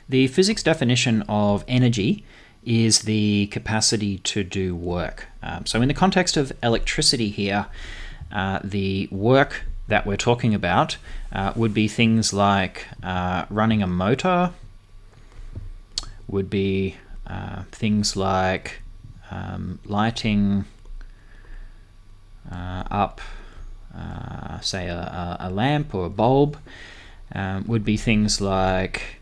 The physics definition of energy is the capacity to do work. So in the context of electricity here, the work that we're talking about would be things like running a motor, would be things like lighting up, say, a lamp or a bulb, would be things like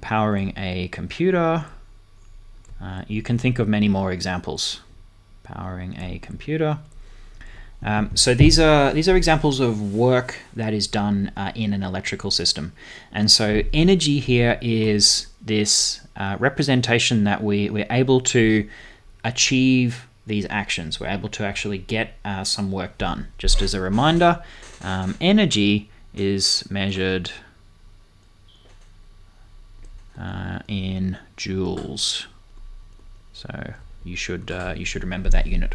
powering a computer. You can think of many more examples. Powering a computer. So these are examples of work that is done in an electrical system. And so energy here is this representation that we're able to achieve these actions. We're able to actually get some work done. Just as a reminder, energy is measured in joules. So you should remember that unit.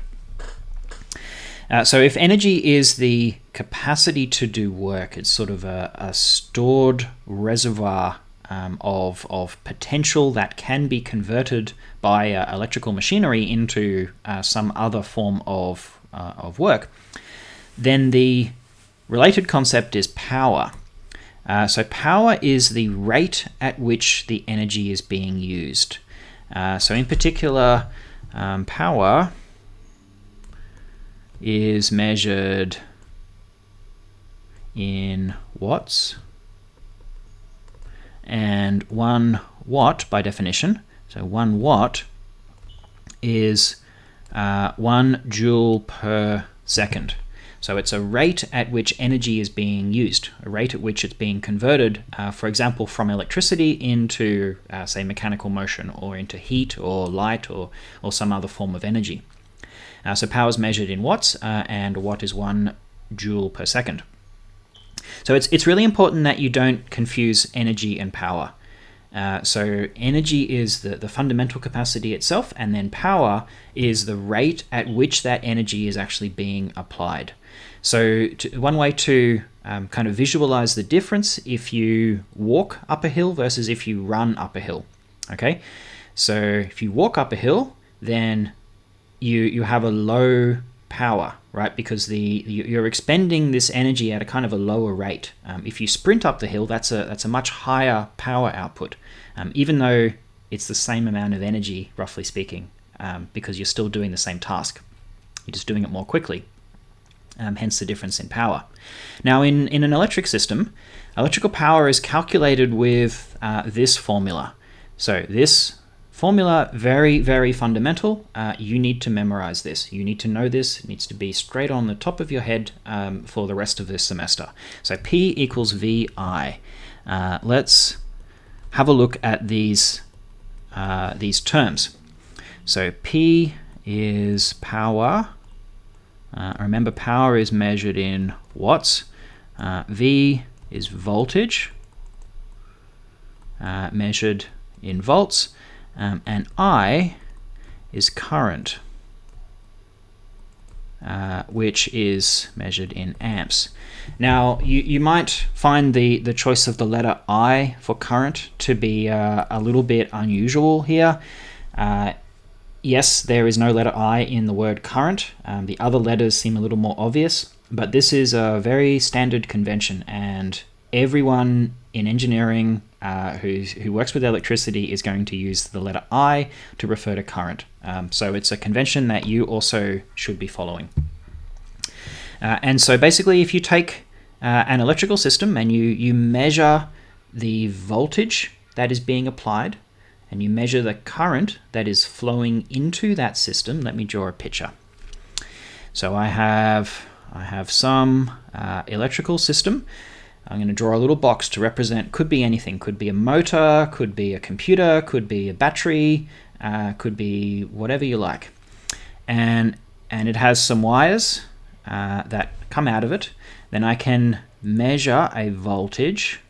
So if energy is the capacity to do work, it's sort of a stored reservoir of potential that can be converted by electrical machinery into some other form of work, then the related concept is power. So power is the rate at which the energy is being used. So in particular, power is measured in watts, and 1 watt by definition, so 1 watt is 1 joule per second. So it's a rate at which energy is being used, a rate at which it's being converted, for example, from electricity into, say, mechanical motion, or into heat or light or some other form of energy. So power is measured in watts, and a watt is 1 joule per second. So it's really important that you don't confuse energy and power. So energy is the fundamental capacity itself, and then power is the rate at which that energy is actually being applied. So one way to kind of visualize the difference if you walk up a hill versus if you run up a hill. Okay, so if you walk up a hill, then you have a low power, right? Because you're expending this energy at a kind of a lower rate. If you sprint up the hill, that's a much higher power output, even though it's the same amount of energy, roughly speaking, because you're still doing the same task. You're just doing it more quickly. Hence the difference in power. Now, in an electric system, electrical power is calculated with this formula. So this formula, very, very fundamental. You need to memorize this. You need to know this. It needs to be straight on the top of your head for the rest of this semester. So P equals VI. Let's have a look at these terms. So P is power. Remember, power is measured in watts. V is voltage, measured in volts. And I is current, which is measured in amps. Now, you might find the choice of the letter I for current to be a little bit unusual here. Yes, there is no letter I in the word current. The other letters seem a little more obvious, but this is a very standard convention, and everyone in engineering who works with electricity is going to use the letter I to refer to current. So it's a convention that you also should be following. And so basically, if you take an electrical system and you measure the voltage that is being applied, and you measure the current that is flowing into that system. Let me draw a picture. So I have some electrical system. I'm going to draw a little box to represent, could be anything. Could be a motor, could be a computer, could be a battery, could be whatever you like. And it has some wires that come out of it. Then I can measure a voltage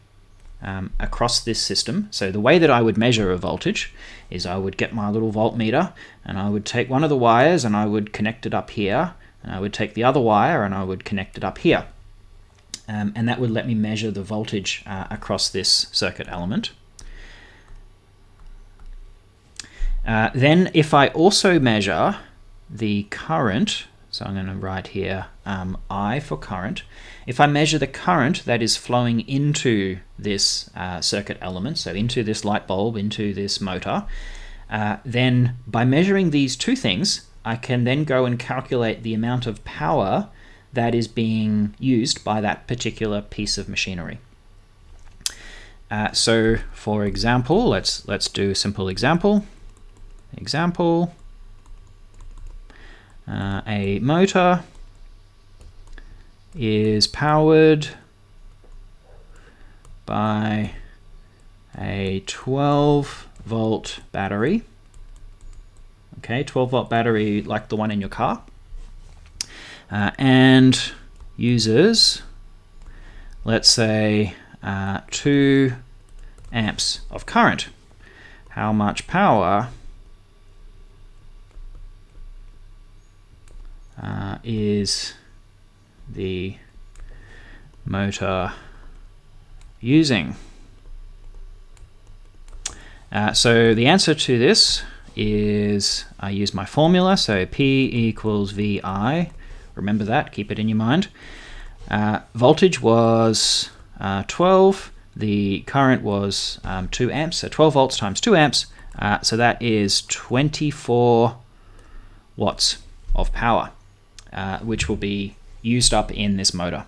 across this system. So the way that I would measure a voltage is I would get my little voltmeter and I would take one of the wires and I would connect it up here, and I would take the other wire and I would connect it up here. And that would let me measure the voltage across this circuit element. Then if I also measure the current, so I'm going to write here I for current. If I measure the current that is flowing into this circuit element, so into this light bulb, into this motor, then by measuring these two things, I can then go and calculate the amount of power that is being used by that particular piece of machinery. So for example, let's do a simple example. A motor is powered by a 12-volt battery. Okay, 12-volt battery like the one in your car, and uses, let's say, 2 amps of current. How much power is the motor using? So the answer to this is, I use my formula, so P equals VI. Remember that, keep it in your mind. Voltage was 12, the current was 2 amps, so 12 volts times 2 amps, so that is 24 watts of power, which will be used up in this motor.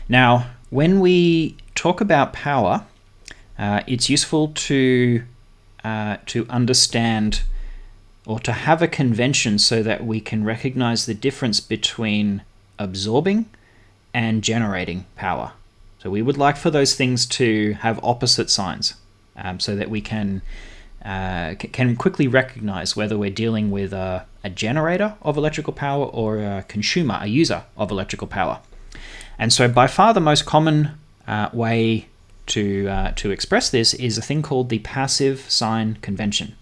Now, when we talk about power, it's useful to understand or to have a convention so that we can recognize the difference between absorbing and generating power. So we would like for those things to have opposite signs, so that we can quickly recognize whether we're dealing with a generator of electrical power or a consumer, a user of electrical power. And so by far the most common way to express this is a thing called the passive sign convention.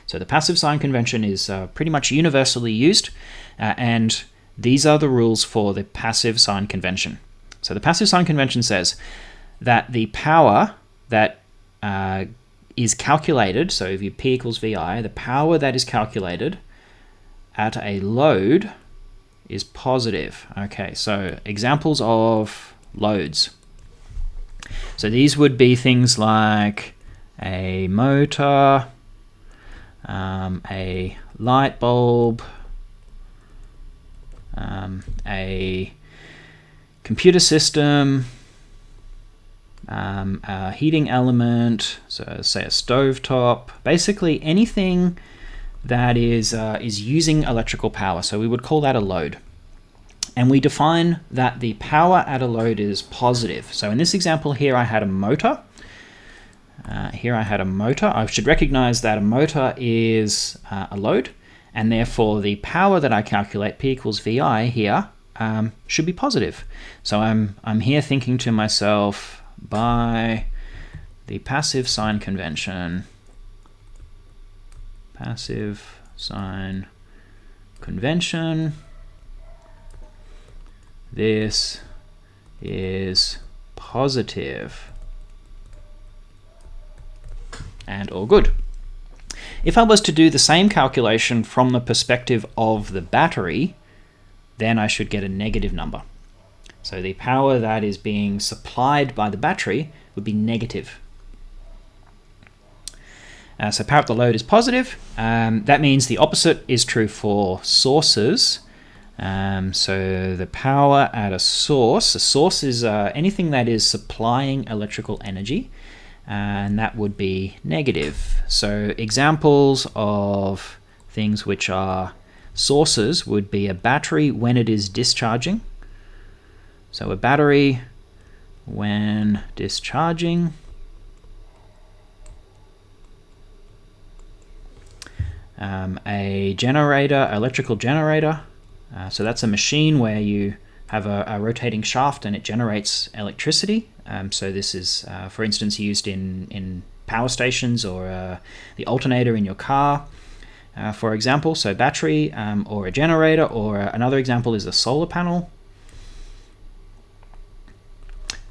So the passive sign convention is pretty much universally used, and these are the rules for the passive sign convention. So the passive sign convention says that the power that is calculated, so if you P equals VI, the power that is calculated at a load is positive. Okay, so examples of loads. So these would be things like a motor, a light bulb, a computer system, a heating element, so say a stovetop, basically anything that is using electrical power. So we would call that a load. And we define that the power at a load is positive. So in this example here, I had a motor. I should recognize that a motor is a load, and therefore the power that I calculate, P equals VI here, should be positive. So I'm here thinking to myself, by the passive sign convention, this is positive, and all good. If I was to do the same calculation from the perspective of the battery, then I should get a negative number. So the power that is being supplied by the battery would be negative. So power at the load is positive. That means the opposite is true for sources. So the power at a source is anything that is supplying electrical energy, and that would be negative. So examples of things which are sources would be a battery when it is discharging. So a battery when discharging, a generator, electrical generator. So that's a machine where you have a rotating shaft and it generates electricity. So this is, for instance, used in power stations or the alternator in your car, for example. So battery or a generator, or another example is a solar panel,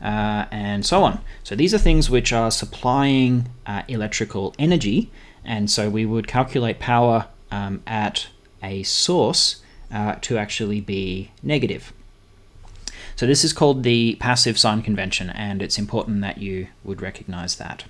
and so on. So these are things which are supplying electrical energy, And so we would calculate power at a source to actually be negative. So this is called the passive sign convention, and it's important that you would recognize that.